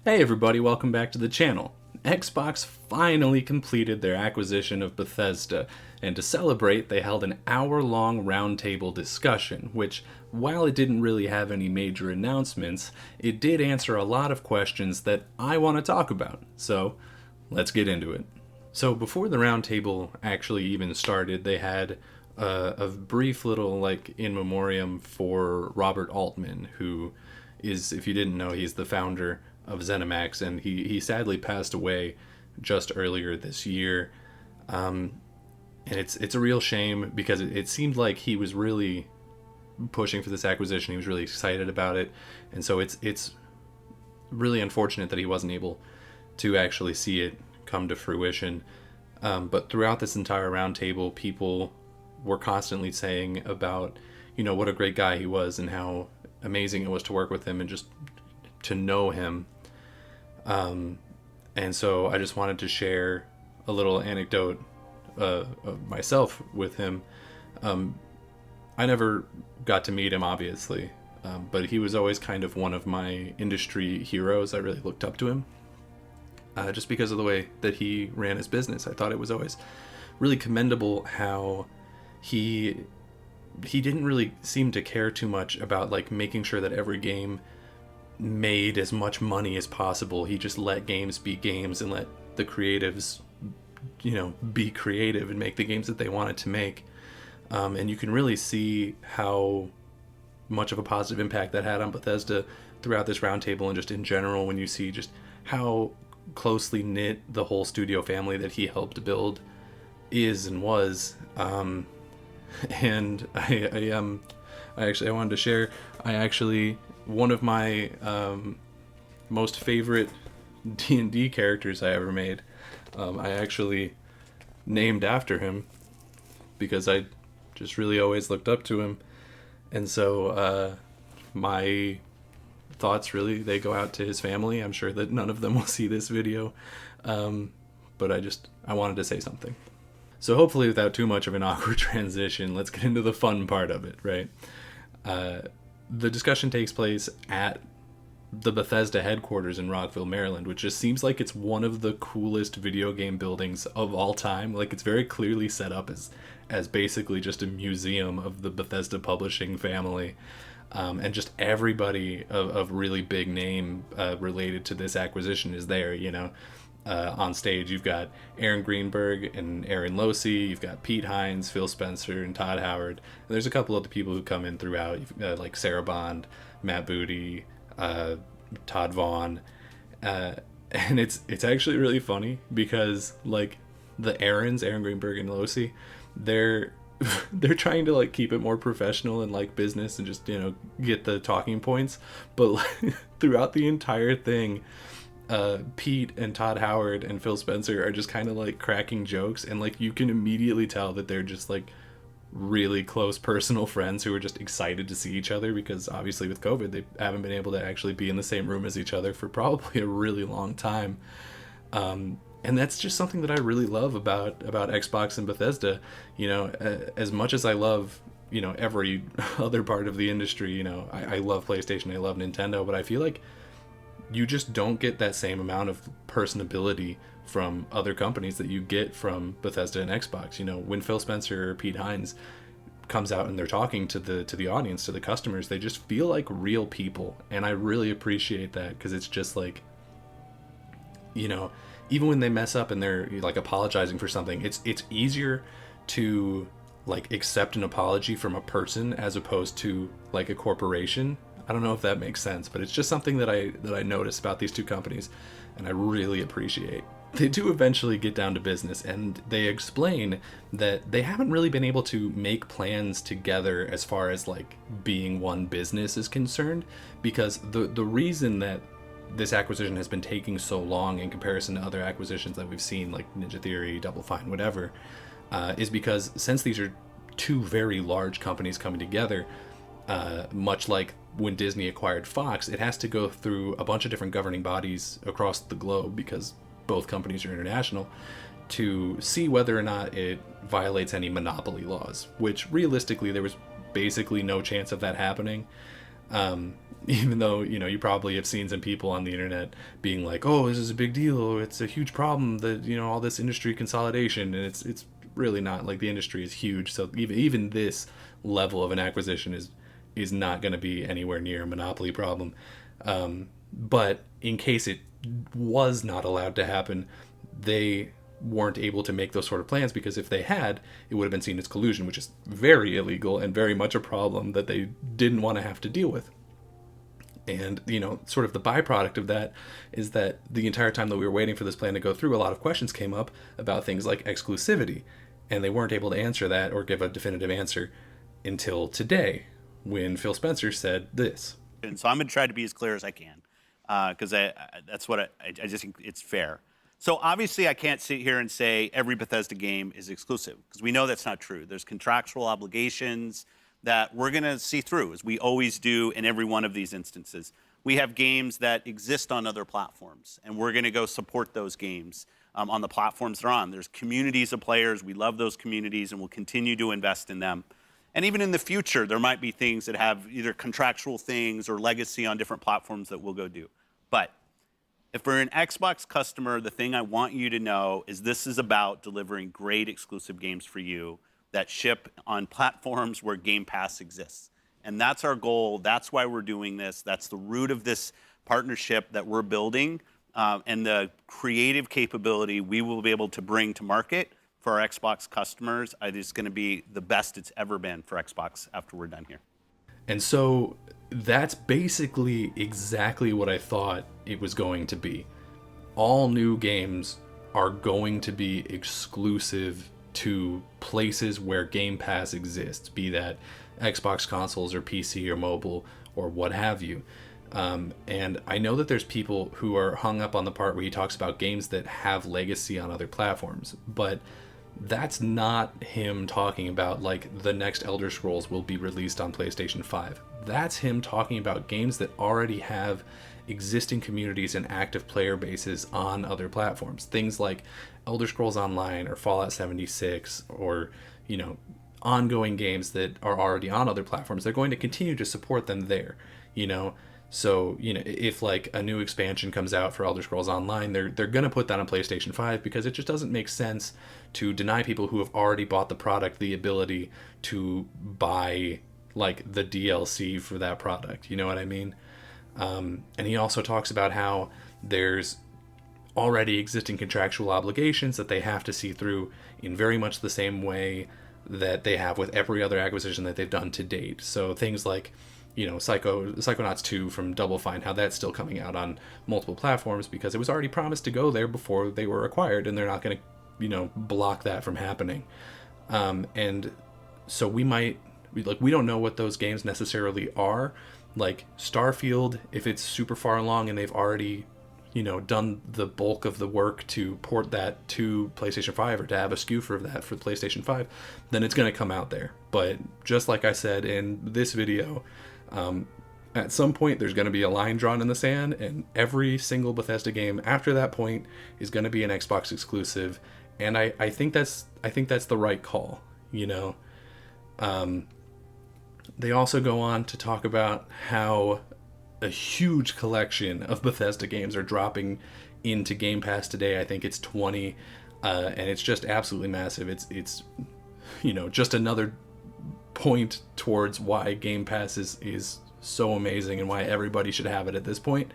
Hey everybody, welcome back to the channel. Xbox finally completed their acquisition of Bethesda, and to celebrate, they held an hour-long roundtable discussion, which, while it didn't really have any major announcements, it did answer a lot of questions that I want to talk about. So, let's get into it. So before the roundtable actually even started, they had a brief little, in memoriam for Robert Altman, who is, if you didn't know, he's the founder of Zenimax, and he sadly passed away just earlier this year. And it's a real shame because it seemed like he was really pushing for this acquisition. He was really excited about it, and so it's really unfortunate that he wasn't able to actually see it come to fruition. But throughout this entire roundtable, people were constantly saying about, what a great guy he was and how amazing it was to work with him and just to know him. And so I just wanted to share a little anecdote of myself with him. I never got to meet him, obviously, but he was always kind of one of my industry heroes. I really looked up to him, just because of the way that he ran his business. I thought it was always really commendable how he didn't really seem to care too much about making sure that every game made as much money as possible. He just let games be games and let the creatives be creative and make the games that they wanted to make. And you can really see how much of a positive impact that had on Bethesda throughout this roundtable, and just in general when you see just how closely knit the whole studio family that he helped build is and was. And I wanted to share, one of my most favorite D&D characters I ever made, I actually named after him because I just really always looked up to him. And so my thoughts really, they go out to his family. I'm sure that none of them will see this video, but I wanted to say something. So hopefully without too much of an awkward transition, let's get into the fun part of it, right? The discussion takes place at the Bethesda headquarters in Rockville, Maryland, which just seems like it's one of the coolest video game buildings of all time. It's very clearly set up as basically just a museum of the Bethesda publishing family. And just everybody of really big name related to this acquisition is there, on stage. You've got Aaron Greenberg and Aaron Losey, you've got Pete Hines, Phil Spencer, and Todd Howard. And there's a couple other people who come in throughout, like Sarah Bond, Matt Booty, Todd Vaughn. And it's actually really funny because the Aaron Greenberg and Losey, they're trying to keep it more professional and business and just get the talking points, but throughout the entire thing, Pete and Todd Howard and Phil Spencer are just kind of cracking jokes, and you can immediately tell that they're just really close personal friends who are just excited to see each other, because obviously with COVID they haven't been able to actually be in the same room as each other for probably a really long time. And that's just something that I really love about Xbox and Bethesda. As much as I love every other part of the industry, I love PlayStation, I love Nintendo, but I feel like you just don't get that same amount of personability from other companies that you get from Bethesda and Xbox. When Phil Spencer or Pete Hines comes out and they're talking to the audience, to the customers, they just feel like real people, and I really appreciate that, because it's just even when they mess up and they're apologizing for something, it's easier to accept an apology from a person as opposed to a corporation. I don't know if that makes sense, but it's just something that I notice about these two companies, and I really appreciate. They do eventually get down to business, and they explain that they haven't really been able to make plans together as far as being one business is concerned, because the reason that this acquisition has been taking so long in comparison to other acquisitions that we've seen, like Ninja Theory, Double Fine, whatever, is because since these are two very large companies coming together, much like when Disney acquired Fox, it has to go through a bunch of different governing bodies across the globe, because both companies are international, to see whether or not it violates any monopoly laws, which realistically there was basically no chance of that happening. Even though, you probably have seen some people on the internet being like, oh, this is a big deal, it's a huge problem, that, all this industry consolidation, and it's really not. Like, the industry is huge, so even this level of an acquisition is not going to be anywhere near a monopoly problem. But in case it was not allowed to happen, they weren't able to make those sort of plans, because if they had, it would have been seen as collusion, which is very illegal and very much a problem that they didn't want to have to deal with. And, sort of the byproduct of that is that the entire time that we were waiting for this plan to go through, a lot of questions came up about things like exclusivity, and they weren't able to answer that or give a definitive answer until today, when Phil Spencer said this. And so I'm going to try to be as clear as I can, because that's what I just think it's fair. So obviously I can't sit here and say every Bethesda game is exclusive, because we know that's not true. There's contractual obligations that we're going to see through, as we always do in every one of these instances. We have games that exist on other platforms, and we're going to go support those games on the platforms they're on. There's communities of players. We love those communities, and we'll continue to invest in them. And even in the future, there might be things that have either contractual things or legacy on different platforms that we'll go do. But if we're an Xbox customer, the thing I want you to know is this is about delivering great exclusive games for you that ship on platforms where Game Pass exists. And that's our goal. That's why we're doing this. That's the root of this partnership that we're building, and the creative capability we will be able to bring to market for our Xbox customers. It's going to be the best it's ever been for Xbox after we're done here. And so that's basically exactly what I thought it was going to be. All new games are going to be exclusive to places where Game Pass exists, be that Xbox consoles or PC or mobile or what have you. And I know that there's people who are hung up on the part where he talks about games that have legacy on other platforms, but that's not him talking about like the next Elder Scrolls will be released on PlayStation 5. That's him talking about games that already have existing communities and active player bases on other platforms. Things like Elder Scrolls Online or Fallout 76 or, ongoing games that are already on other platforms. They're going to continue to support them there, So, if like a new expansion comes out for Elder Scrolls Online, they're going to put that on PlayStation 5, because it just doesn't make sense to deny people who have already bought the product the ability to buy like the DLC for that product. You know what I mean? And he also talks about how there's already existing contractual obligations that they have to see through in very much the same way that they have with every other acquisition that they've done to date. So things like, Psychonauts 2 from Double Fine, how that's still coming out on multiple platforms because it was already promised to go there before they were acquired, and they're not going to, block that from happening. And so we don't know what those games necessarily are. Like Starfield, if it's super far along and they've already, done the bulk of the work to port that to PlayStation 5 or to have a SKU for that for PlayStation 5, then it's going to come out there. But just like I said in this video, at some point there's going to be a line drawn in the sand, and every single Bethesda game after that point is going to be an Xbox exclusive. And I think that's the right call, They also go on to talk about how a huge collection of Bethesda games are dropping into Game Pass today. I think it's 20, and it's just absolutely massive. It's just another point towards why Game Pass is so amazing and why everybody should have it at this point.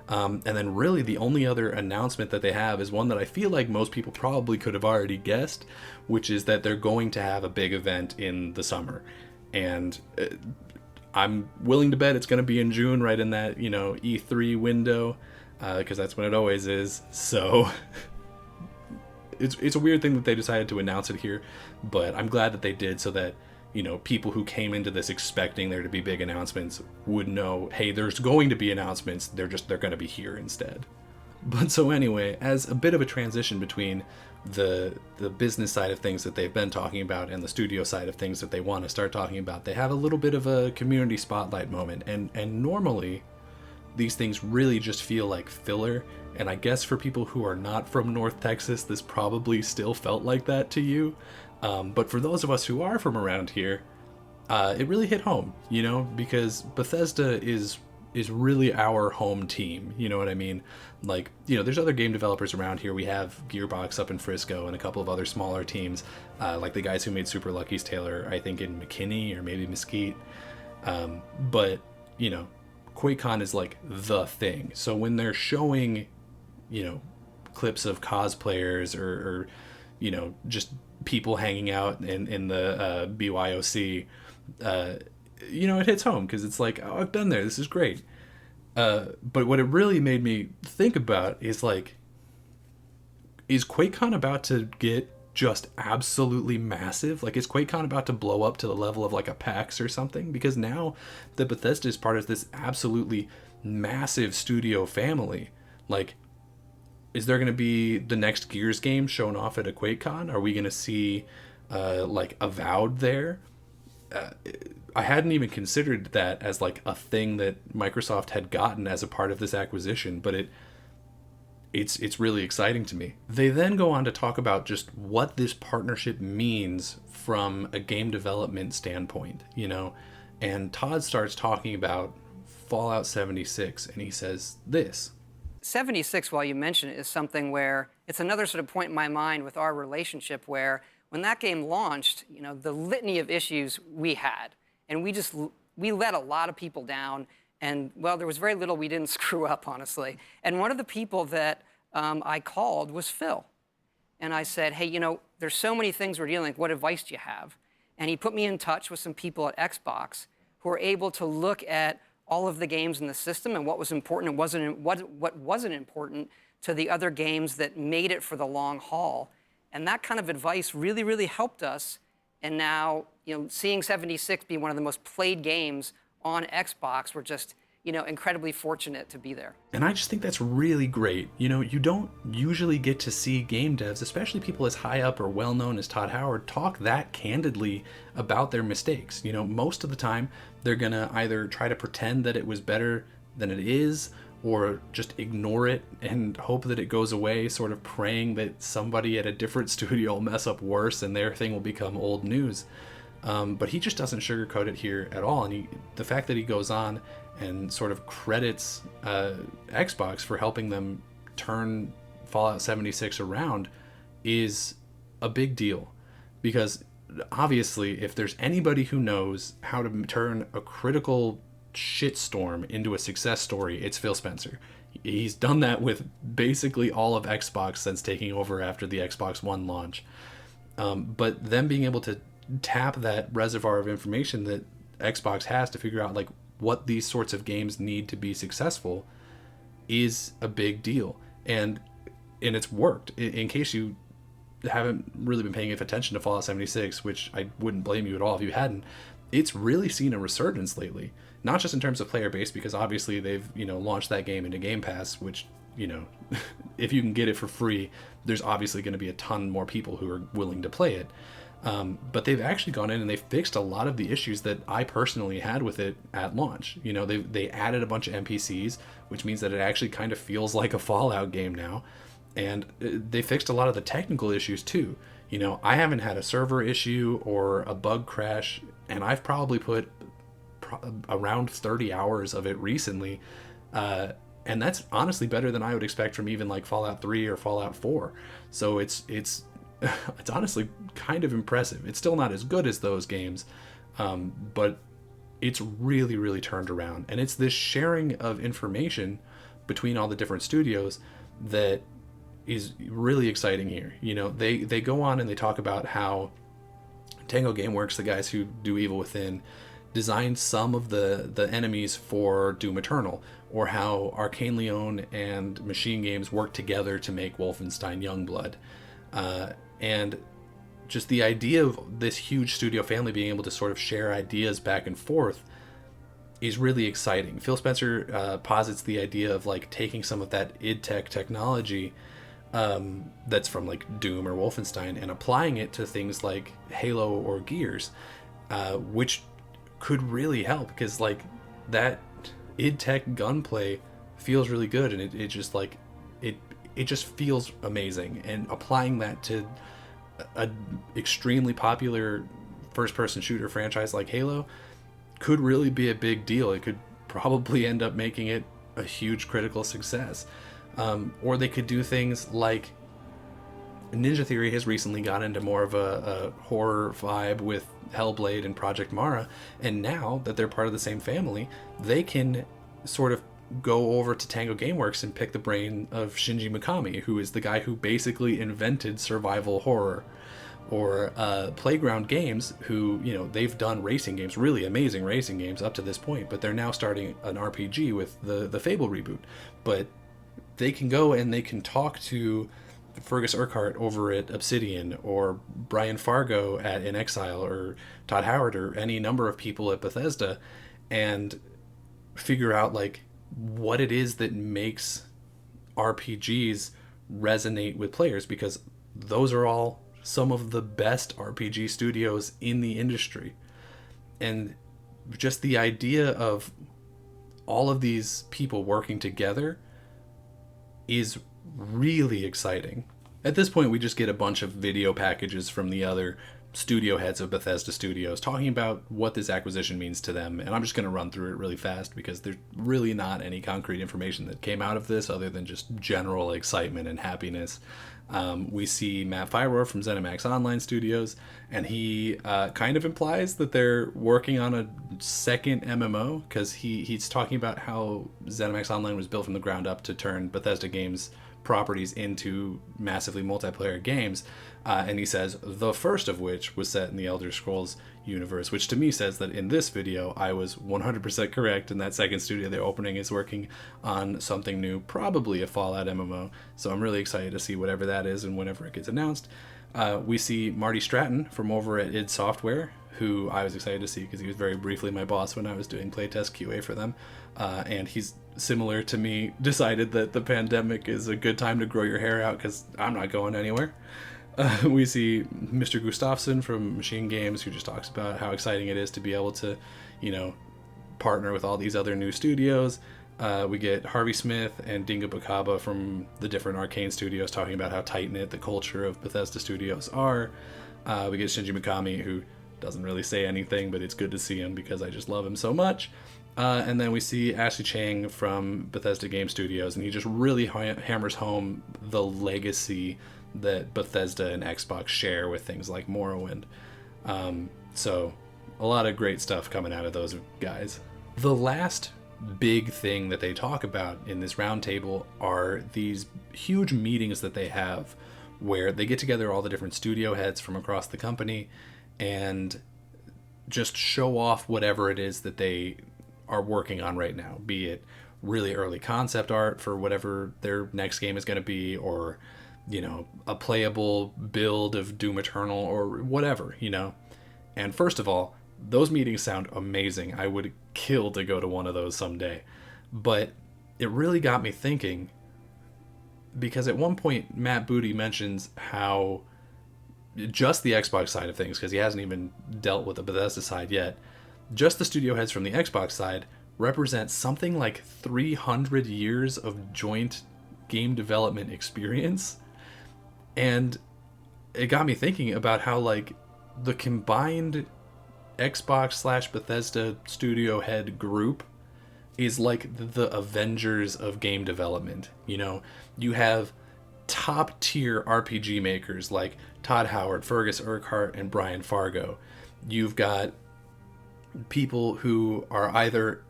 And then really the only other announcement that they have is one that I feel like most people probably could have already guessed, which is that they're going to have a big event in the summer. And I'm willing to bet it's going to be in June, right in that, E3 window, because that's when it always is. So it's a weird thing that they decided to announce it here, but I'm glad that they did, so that, people who came into this expecting there to be big announcements would know, hey, there's going to be announcements. They're going to be here instead. But so anyway, as a bit of a transition between the business side of things that they've been talking about and the studio side of things that they want to start talking about, they have a little bit of a community spotlight moment. And normally these things really just feel like filler. And I guess for people who are not from North Texas, this probably still felt like that to you. But for those of us who are from around here, it really hit home, because Bethesda is is really our home team. You know what I mean? Like, you know, there's other game developers around here. We have Gearbox up in Frisco and a couple of other smaller teams, like the guys who made Super Lucky's Taylor, I think in McKinney or maybe Mesquite. But, you know, QuakeCon is like the thing. So when they're showing, you know, clips of cosplayers or you know, just people hanging out in the BYOC, you know, it hits home because it's like, oh, I've been there. This is great. But what it really made me think about is like, is QuakeCon about to get just absolutely massive? Like, is QuakeCon about to blow up to the level of like a PAX or something? Because now the Bethesda is part of this absolutely massive studio family. Like, is there going to be the next Gears game shown off at a QuakeCon? Are we going to see like Avowed there? I hadn't even considered that as like a thing that Microsoft had gotten as a part of this acquisition, but it's really exciting to me. They then go on to talk about just what this partnership means from a game development standpoint, you know, and Todd starts talking about Fallout 76, and he says this. 76, while you mention it, is something where it's another sort of point in my mind with our relationship where when that game launched, you know, the litany of issues we had, and we let a lot of people down, and, well, there was very little we didn't screw up, honestly. And one of the people that I called was Phil. And I said, hey, you know, there's so many things we're dealing with. What advice do you have? And he put me in touch with some people at Xbox who were able to look at all of the games in the system and what was important and what wasn't important to the other games that made it for the long haul. And that kind of advice really, really helped us. And now, you know, seeing 76 be one of the most played games on Xbox, we're just, you know, incredibly fortunate to be there. And I just think that's really great. You know, you don't usually get to see game devs, especially people as high up or well known as Todd Howard, talk that candidly about their mistakes. You know, most of the time they're gonna either try to pretend that it was better than it is, or just ignore it and hope that it goes away, sort of praying that somebody at a different studio will mess up worse and their thing will become old news. But he just doesn't sugarcoat it here at all. And the fact that he goes on and sort of credits Xbox for helping them turn Fallout 76 around is a big deal. Because obviously, if there's anybody who knows how to turn a critical shitstorm into a success story, it's Phil Spencer. He's done that with basically all of Xbox since taking over after the Xbox One launch. But them being able to tap that reservoir of information that Xbox has to figure out like what these sorts of games need to be successful is a big deal. And it's worked. In case you haven't really been paying attention to Fallout 76, which I wouldn't blame you at all if you hadn't, it's really seen a resurgence lately. Not just in terms of player base, because obviously they've, you know, launched that game into Game Pass, which, you know, if you can get it for free, there's obviously going to be a ton more people who are willing to play it. But they've actually gone in and they've fixed a lot of the issues that I personally had with it at launch. You know, they added a bunch of NPCs, which means that it actually kind of feels like a Fallout game now. And they fixed a lot of the technical issues too. You know, I haven't had a server issue or a bug crash, and I've probably put around 30 hours of it recently. And that's honestly better than I would expect from even like Fallout 3 or Fallout 4. So it's honestly kind of impressive. It's still not as good as those games, but it's really, really turned around. And it's this sharing of information between all the different studios that is really exciting here. You know, they go on and they talk about how Tango Gameworks, the guys who do Evil Within, designed some of the enemies for Doom Eternal, or how Arcane Leon and Machine Games worked together to make Wolfenstein Youngblood. And just the idea of this huge studio family being able to sort of share ideas back and forth is really exciting. Phil Spencer posits the idea of like taking some of that id Tech technology that's from like Doom or Wolfenstein and applying it to things like Halo or Gears, which could really help, because like that id Tech gunplay feels really good, and it just like it just feels amazing. And applying that to a extremely popular first-person shooter franchise like Halo could really be a big deal. It could probably end up making it a huge critical success. Or they could do things like Ninja Theory has recently got into more of a horror vibe with Hellblade and Project Mara, and now that they're part of the same family, they can sort of go over to Tango Gameworks and pick the brain of Shinji Mikami, who is the guy who basically invented survival horror. Or Playground Games, who, you know, they've done racing games, really amazing racing games up to this point, but they're now starting an RPG with the Fable reboot. But they can go and they can talk to Fergus Urquhart over at Obsidian, or Brian Fargo at In Exile, or Todd Howard, or any number of people at Bethesda, and figure out like what it is that makes RPGs resonate with players, because those are all some of the best RPG studios in the industry. And just the idea of all of these people working together is really exciting. At this point, we just get a bunch of video packages from the other studio heads of Bethesda Studios talking about what this acquisition means to them, and I'm just going to run through it really fast because there's really not any concrete information that came out of this other than just general excitement and happiness. We see Matt Fyrour from Zenimax Online Studios, and he kind of implies that they're working on a second MMO, because he's talking about how Zenimax Online was built from the ground up to turn Bethesda games properties into massively multiplayer games, and he says the first of which was set in the Elder Scrolls universe, which to me says that in this video I was 100% correct, and that second studio they're opening is working on something new, probably a Fallout MMO. So I'm really excited to see whatever that is and whenever it gets announced. We see Marty Stratton from over at id Software, who I was excited to see because he was very briefly my boss when I was doing playtest QA for them, and he's similar to me decided that the pandemic is a good time to grow your hair out because I'm not going anywhere. We see Mr. Gustafsson from Machine Games, who just talks about how exciting it is to be able to, you know, partner with all these other new studios. We get Harvey Smith and Dinga Bakaba from the different Arcane studios talking about how tight-knit the culture of Bethesda Studios are. We get Shinji Mikami, who doesn't really say anything, but it's good to see him because I just love him so much. And then we see Ashley Chang from Bethesda Game Studios, and he just really hammers home the legacy that Bethesda and Xbox share with things like Morrowind. So a lot of great stuff coming out of those guys. The last big thing that they talk about in this roundtable are these huge meetings that they have where they get together all the different studio heads from across the company and just show off whatever it is that they are working on right now, be it really early concept art for whatever their next game is going to be, or, you know, a playable build of Doom Eternal or whatever, you know. And first of all, those meetings sound amazing. I would kill to go to one of those someday. But it really got me thinking, because at one point Matt Booty mentions how just the Xbox side of things, because he hasn't even dealt with the Bethesda side yet, just the studio heads from the Xbox side represent something like 300 years of joint game development experience. And it got me thinking about how, like, the combined Xbox / Bethesda studio head group is like the Avengers of game development. You know, you have top tier RPG makers like Todd Howard, Fergus Urquhart, and Brian Fargo. You've got people who are either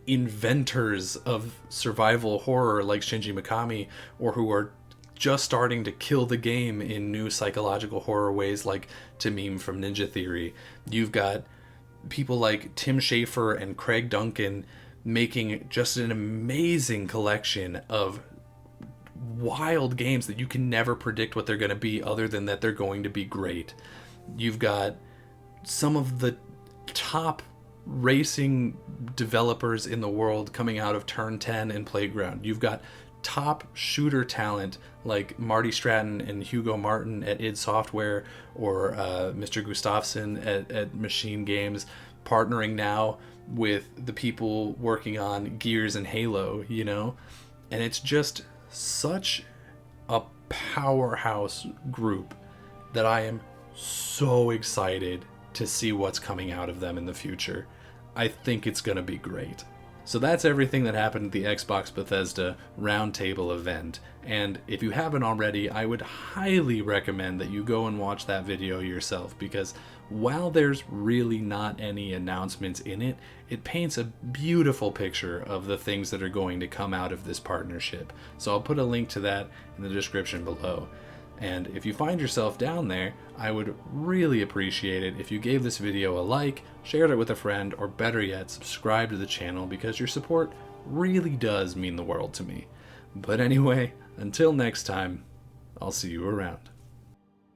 inventors of survival horror like Shinji Mikami, or who are just starting to kill the game in new psychological horror ways like Tamim from Ninja Theory. You've got people like Tim Schafer and Craig Duncan making just an amazing collection of wild games that you can never predict what they're going to be, other than that they're going to be great. You've got some of the top racing developers in the world coming out of Turn 10 and Playground. You've got top shooter talent like Marty Stratton and Hugo Martin at id Software, or Mr. Gustafsson at Machine Games, partnering now with the people working on Gears and Halo, you know? And it's just such a powerhouse group that I am so excited to see what's coming out of them in the future. I think it's going to be great. So that's everything that happened at the Xbox Bethesda Roundtable event. And if you haven't already, I would highly recommend that you go and watch that video yourself, because while there's really not any announcements in it, it paints a beautiful picture of the things that are going to come out of this partnership. So I'll put a link to that in the description below. And if you find yourself down there, I would really appreciate it if you gave this video a like, shared it with a friend, or better yet, subscribe to the channel, because your support really does mean the world to me. But anyway, until next time, I'll see you around.